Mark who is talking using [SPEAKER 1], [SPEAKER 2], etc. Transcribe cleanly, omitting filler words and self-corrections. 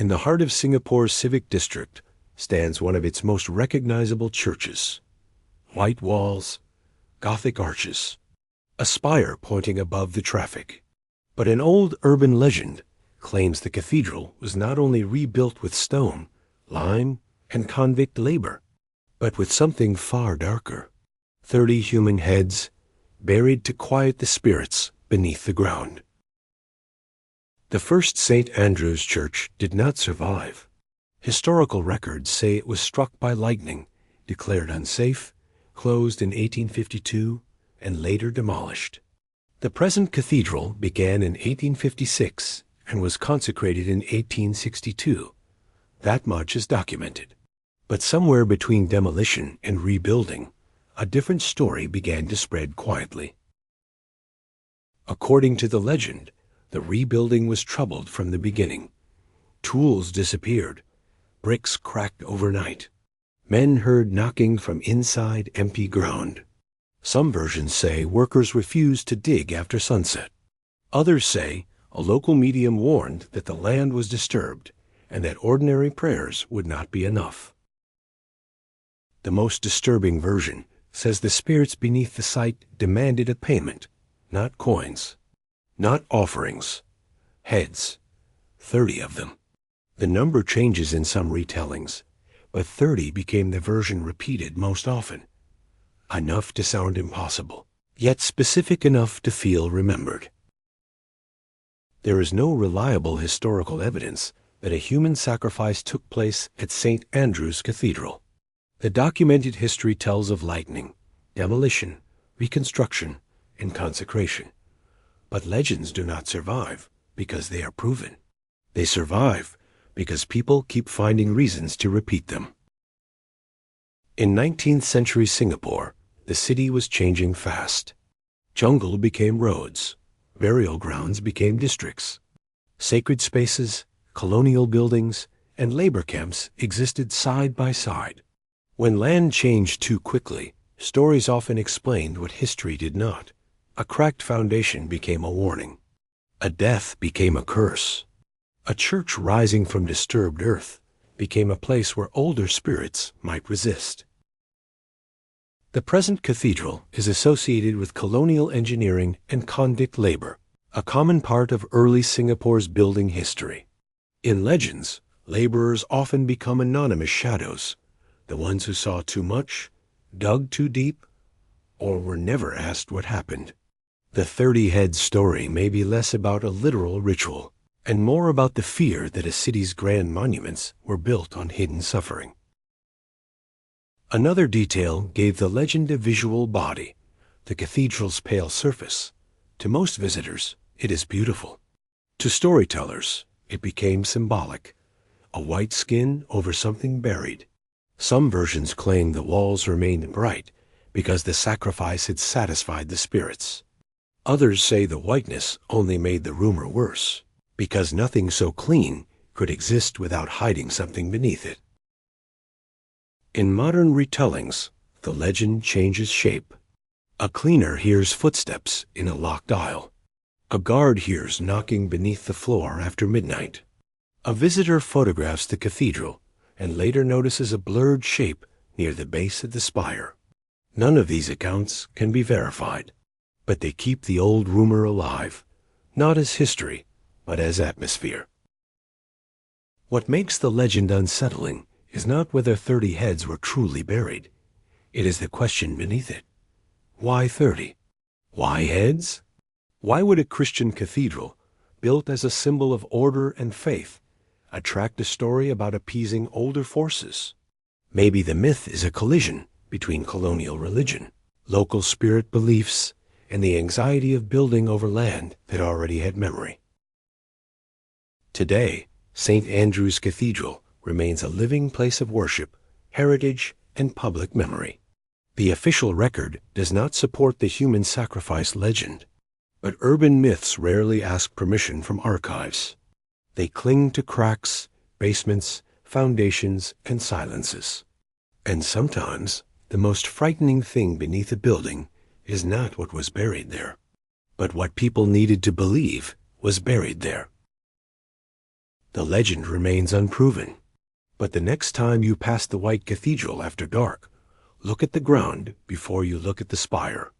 [SPEAKER 1] In the heart of Singapore's civic district stands one of its most recognizable churches. White walls, Gothic arches, a spire pointing above the traffic. But an old urban legend claims the cathedral was not only rebuilt with stone, lime, and convict labor, but with something far darker. 30 human heads buried to quiet the spirits beneath the ground. The first St. Andrew's Church did not survive. Historical records say it was struck by lightning, declared unsafe, closed in 1852, and later demolished. The present cathedral began in 1856 and was consecrated in 1862. That much is documented. But somewhere between demolition and rebuilding, a different story began to spread quietly. According to the legend, the rebuilding was troubled from the beginning. Tools disappeared. Bricks cracked overnight. Men heard knocking from inside empty ground. Some versions say workers refused to dig after sunset. Others say a local medium warned that the land was disturbed and that ordinary prayers would not be enough. The most disturbing version says the spirits beneath the site demanded a payment, not coins, not offerings, heads, 30 of them. The number changes in some retellings, but 30 became the version repeated most often. Enough to sound impossible, yet specific enough to feel remembered. There is no reliable historical evidence that a human sacrifice took place at St. Andrew's Cathedral. The documented history tells of lightning, demolition, reconstruction, and consecration. But legends do not survive because they are proven. They survive because people keep finding reasons to repeat them. In 19th century Singapore, the city was changing fast. Jungle became roads. Burial grounds became districts. Sacred spaces, colonial buildings, and labor camps existed side by side. When land changed too quickly, stories often explained what history did not. A cracked foundation became a warning. A death became a curse. A church rising from disturbed earth became a place where older spirits might resist. The present cathedral is associated with colonial engineering and convict labor, a common part of early Singapore's building history. In legends, laborers often become anonymous shadows, the ones who saw too much, dug too deep, or were never asked what happened. The 30-head story may be less about a literal ritual and more about the fear that a city's grand monuments were built on hidden suffering. Another detail gave the legend a visual body, the cathedral's pale surface. To most visitors, it is beautiful. To storytellers, it became symbolic, a white skin over something buried. Some versions claim the walls remained bright because the sacrifice had satisfied the spirits. Others say the whiteness only made the rumor worse, because nothing so clean could exist without hiding something beneath it. In modern retellings, the legend changes shape. A cleaner hears footsteps in a locked aisle. A guard hears knocking beneath the floor after midnight. A visitor photographs the cathedral and later notices a blurred shape near the base of the spire. None of these accounts can be verified, but they keep the old rumor alive, not as history, but as atmosphere. What makes the legend unsettling is not whether 30 heads were truly buried. It is the question beneath it. Why 30? Why heads? Why would a Christian cathedral, built as a symbol of order and faith, attract a story about appeasing older forces? Maybe the myth is a collision between colonial religion, local spirit beliefs, and the anxiety of building over land that already had memory. Today, St. Andrew's Cathedral remains a living place of worship, heritage, and public memory. The official record does not support the human sacrifice legend, but urban myths rarely ask permission from archives. They cling to cracks, basements, foundations, and silences. And sometimes, the most frightening thing beneath a building is not what was buried there, but what people needed to believe was buried there. The legend remains unproven. But the next time you pass the White Cathedral after dark, look at the ground before you look at the spire.